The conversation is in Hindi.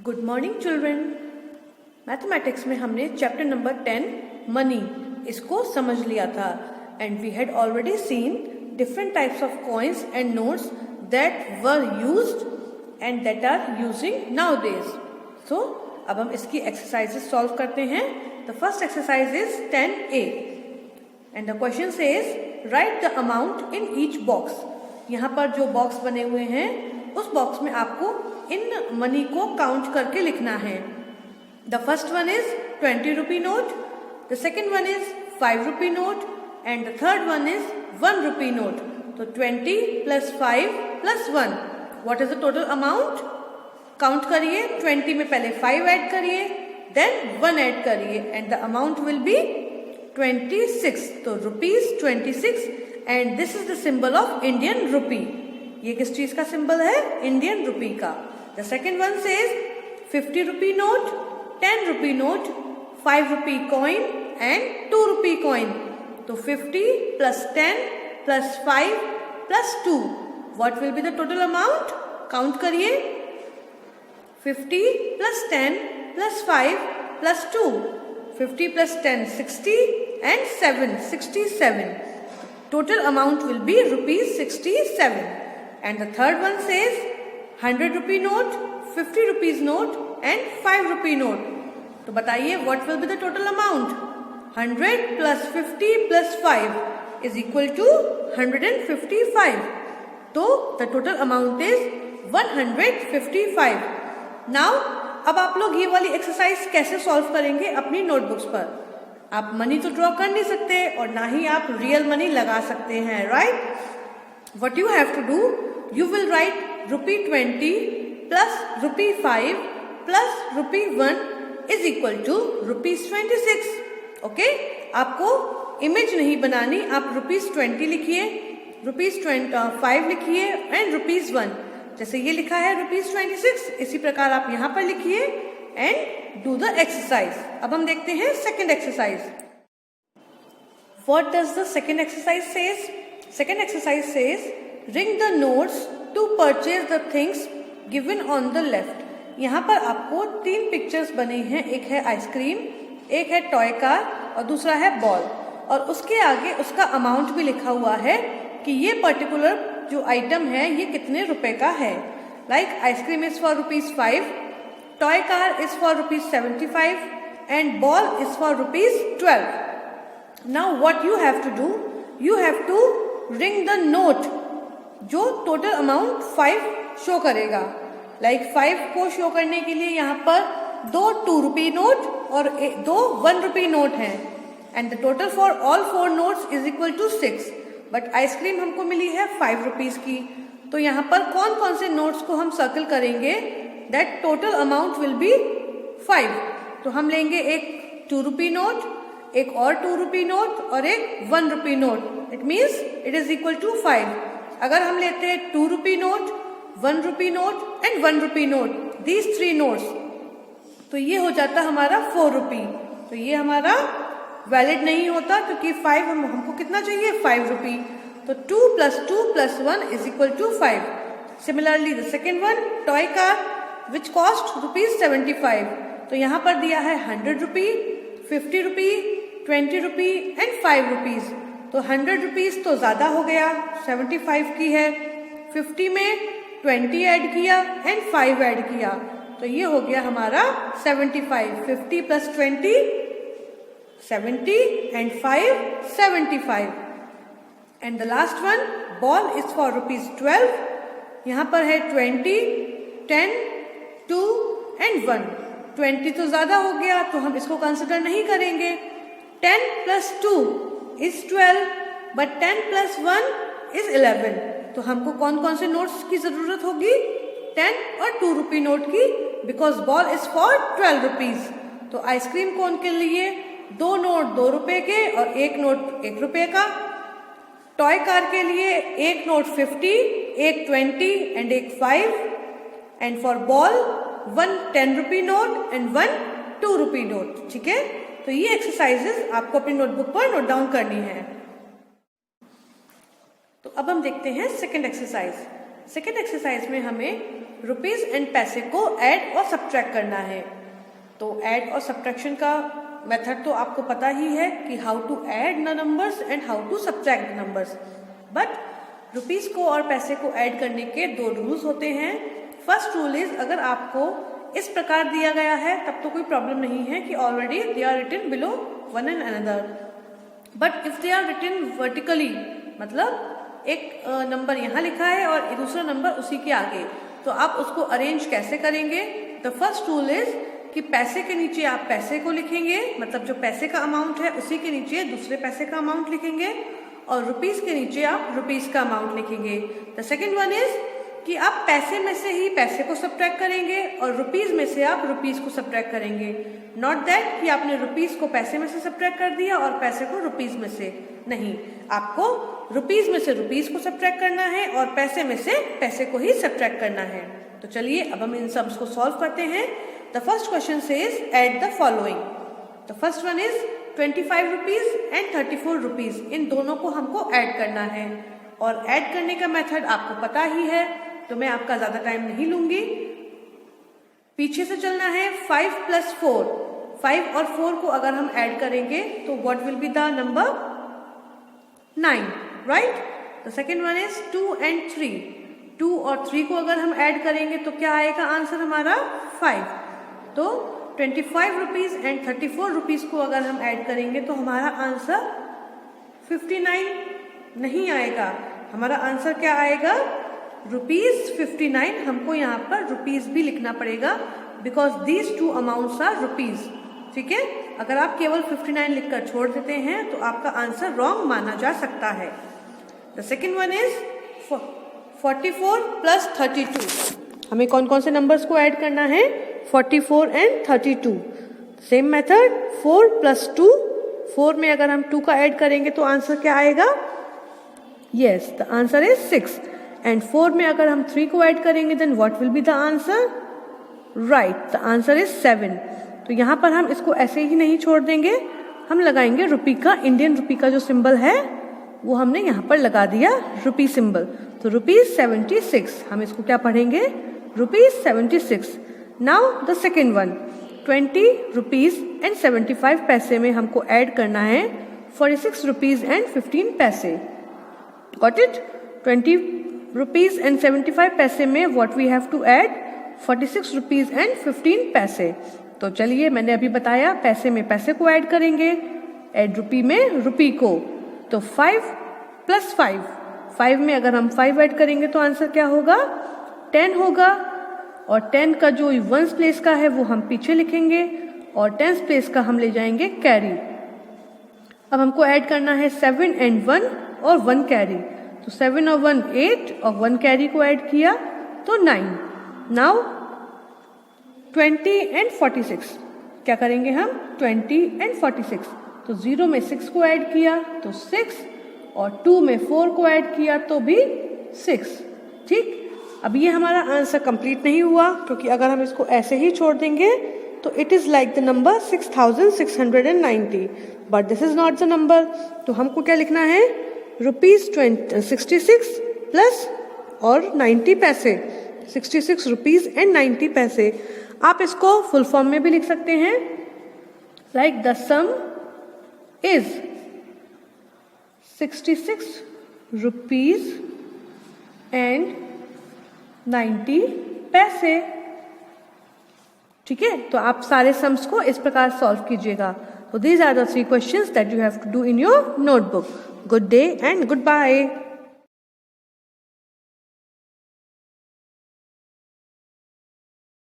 Good morning children. मैथमेटिक्स में हमने चैप्टर नंबर 10 मनी इसको समझ लिया था and we had already seen different types of coins and notes that were used and that are using nowadays. So अब हम इसकी एक्सरसाइजेस सॉल्व करते हैं। The first exercise is 10A and the question says write the amount in each box. यहाँ पर जो बॉक्स बने हुए हैं उस बॉक्स में आपको इन मनी को काउंट करके लिखना है। The first one is 20 rupee note, the second one is 5 rupee note and the third one is 1 rupee note. तो 20 plus 5 plus 1, what is the total amount? Count करिए। 20 में पहले 5 ऐड करिए, देन 1 ऐड करिए and the amount will be 26। तो rupees 26 and this is the symbol of Indian rupee. ये किस चीज का सिंबल है? इंडियन रुपी का। The second one says 50 rupee note, 10 rupee note, 5 rupee coin and 2 rupee coin. तो 50 plus 10 plus 5 plus 2, what will be the total amount? Count करिए। 50 plus 10 plus 5 plus 2, 50 plus 10 60 and 7 67. Total amount will be rupees 67. And the third one says 100 rupee note, 50 rupees note and 5 rupee note. तो बताइए what will be the total amount? 100 plus 50 plus 5 is equal to 155. तो the total amount is 155. Now अब आप लोग ये वाली एक्सरसाइज कैसे सॉल्व करेंगे अपनी नोटबुक्स पर? आप मनी तो ड्रॉ कर नहीं सकते और ना ही आप रियल मनी लगा सकते हैं, right? What you have to do, you will write rupee 20 plus rupee 5 plus rupee 1 is equal to rupees 26. Okay, आपको इमेज नहीं बनानी, आप रुपीज 20 लिखिए, रुपीज 5 लिखिए एंड रुपीज 1. जैसे ये लिखा है रुपीज 26, इसी प्रकार आप यहाँ पर लिखिए एंड डू द एक्सरसाइज. अब हम देखते हैं second exercise. What does the second exercise says? Second exercise says ring the notes to purchase the things given on the left. यहाँ पर आपको 3 पिक्चर्स बने हैं, एक है आइसक्रीम, एक है टॉय कार और दूसरा है बॉल. और उसके आगे उसका अमाउंट भी लिखा हुआ है कि ये पर्टिकुलर जो आइटम है ये कितने रुपए का है. Like ice cream is for rupees 5, toy car is for rupees 75 and ball is for rupees 12. Now what you have to do, you have to ring the note जो total amount 5 शो करेगा. Like 5 को शो करने के लिए यहाँ पर 2 2 रुपी नोट और 2 1 रुपी नोट हैं and the total for all 4 notes is equal to 6. But ice cream हमको मिली है 5 रुपीज की. तो यहाँ पर कौन कौन से नोट्स को हम सर्कल करेंगे? That total amount will be 5. तो हम लेंगे एक 2 रुपी नोट, एक और 2 रुपी नोट और एक 1 rupee note. It means it is equal to 5. अगर हम लेते हैं 2 rupee note, 1 rupee note and 1 rupee note, these 3 notes, तो ये हो जाता हमारा 4 रुपी. तो ये हमारा वैलिड नहीं होता क्योंकि 5 हमको कितना चाहिए? 5 रुपी. तो 2 plus 2 plus 1 is equal to 5. Similarly the second one, toy car which cost rupees 75. तो यहाँ पर दिया है 100 रुपी, 50 रुपी, 20 रुपी एंड 5 रुपीज. तो 100 रुपीज तो ज्यादा हो गया, 75 की है. 50 में 20 ऐड किया एंड 5 ऐड किया, तो ये हो गया हमारा 75. 50 plus 20 70 and 5 75. And the last one, ball is for rupees 12. यहाँ पर है 20, 10, 2 एंड 1. 20 तो ज्यादा हो गया तो हम इसको कंसिडर नहीं करेंगे. 10 plus 2 is 12 but 10 plus 1 is 11. तो हमको कौन कौन से नोट्स की जरूरत होगी? 10 और 2 रुपी नोट की, because ball is for 12 rupees. तो आइसक्रीम कोन के लिए 2 नोट 2 रुपए के और 1 नोट 1 रुपए का. टॉय कार के लिए 1 note 50, 1 20 and 1 5. And for ball 1 10 rupee note and 1 2 rupee note. ठीक है, तो ये एक्सरसाइजेस आपको अपनी नोटबुक पर नोट डाउन करनी है. तो अब हम देखते हैं सेकेंड एक्सरसाइज. सेकेंड एक्सरसाइज में हमें रुपीस एंड पैसे को ऐड और सब्ट्रैक्ट करना है। तो ऐड और सब्ट्रैक्शन का मेथड तो आपको पता ही है कि how to add the numbers and how to subtract the numbers. But rupees को और पैसे को ऐड करने के 2 रूल्स होते हैं। फर्स्ट रूल इज, अगर आपको इस प्रकार दिया गया है तब तो कोई प्रॉब्लम नहीं है कि already they are written below one and another. But if they are written vertically, मतलब एक नंबर यहाँ लिखा है और दूसरा नंबर उसी के आगे, तो आप उसको अरेंज कैसे करेंगे? द फर्स्ट रूल इज कि पैसे के नीचे आप पैसे को लिखेंगे, मतलब जो पैसे का अमाउंट है उसी के नीचे दूसरे पैसे का अमाउंट लिखेंगे, और रुपीस के नीचे आप रुपीस का अमाउंट लिखेंगे। द सेकेंड वन इज कि आप पैसे में से ही पैसे को सब्ट्रैक्ट करेंगे और रुपीस में से आप रुपीस को सब्ट्रैक्ट करेंगे। नॉट दैट कि आपने रुपीस को पैसे में से सब्ट्रैक्ट कर दिया और पैसे को रुपीस में से, नहीं, आपको रुपीस में से रुपीस को सब्ट्रैक्ट करना है और पैसे में से पैसे को ही सब्ट्रैक्ट करना है। तो चलिए अब हम इन सम्स को सॉल्व करते हैं। The first question says add the following. The first one is 25 rupees and 34 rupees, इन दोनों को हमको ऐड करना है और ऐड करने का मेथड आपको पता ही है, तो मैं आपका ज्यादा टाइम नहीं लूंगी। पीछे से चलना है। 5 + 4, 5 और 4 को अगर हम ऐड करेंगे तो what will be the number? 9, right? The second one is 2 and 3, 2 और 3 को अगर हम ऐड करेंगे तो क्या आएगा आंसर हमारा? 5। तो 25 रुपीज एंड 34 रुपीज को अगर हम ऐड करेंगे तो हमारा आंसर 59 नहीं आएगा, हमारा आंसर क्या आएगा? ₹59। हमको यहाँ पर रुपीस भी लिखना पड़ेगा because these 2 amounts are rupees. ठीक है, अगर आप केवल 59 लिखकर छोड़ देते हैं तो आपका आंसर रॉन्ग माना जा सकता है। The second one is 44 + 32। हमें कौन कौन से नंबर्स को ऐड करना है? 44 एंड 32। सेम मेथड, 4 + 2, 4 में अगर हम 2 का ऐड करेंगे तो आंसर क्या आएगा? Yes, the answer is 6। And 4 में अगर हम 3 को ऐड करेंगे then what will be the answer? Right, the answer is 7। तो यहाँ पर हम इसको ऐसे ही नहीं छोड़ देंगे, हम लगाएंगे रुपी का, इंडियन रुपी का जो सिंबल है वो हमने यहाँ पर लगा दिया, रुपी सिंबल। तो ₹76, हम इसको क्या पढ़ेंगे? ₹76। Now the second one, 20 rupees and 75 पैसे में हमको ऐड करना है 46 रुपीज एंड 15 पैसे। Got it? 20 रुपीज एंड 75 पैसे में what we have to add? 46 rupees and 15 पैसे। तो चलिए, मैंने अभी बताया पैसे में पैसे को ऐड करेंगे, ऐड रुपी में रुपी को। तो 5 + 5, 5 में अगर हम 5 ऐड करेंगे तो आंसर क्या होगा? 10 होगा, और 10 का जो 1s प्लेस का है वो हम पीछे लिखेंगे और 10s प्लेस का हम ले जाएंगे कैरी। अब हमको ऐड करना है 7 एंड 1 और 1 कैरी। तो 7 और 1 8 और 1 कैरी को ऐड किया तो 9। नाउ 20 एंड 46, क्या करेंगे हम? 20 एंड 46। तो 0 में 6 को ऐड किया तो 6, और 2 में 4 को ऐड किया तो भी 6। ठीक, अब ये हमारा आंसर कंप्लीट नहीं हुआ, क्योंकि अगर हम इसको ऐसे ही छोड़ देंगे तो it is like the number 6690, but this is not the number. तो हमको क्या लिखना है? ₹66 प्लस और 90 पैसे, 66 रुपीज एंड 90 पैसे। आप इसको फुल फॉर्म में भी लिख सकते हैं, like the some is 66 rupees and 90 पैसे। ठीक है, तो आप सारे सम्स को इस प्रकार सॉल्व कीजिएगा। So these are the 3 questions that you have to do in your notebook. Good day and goodbye.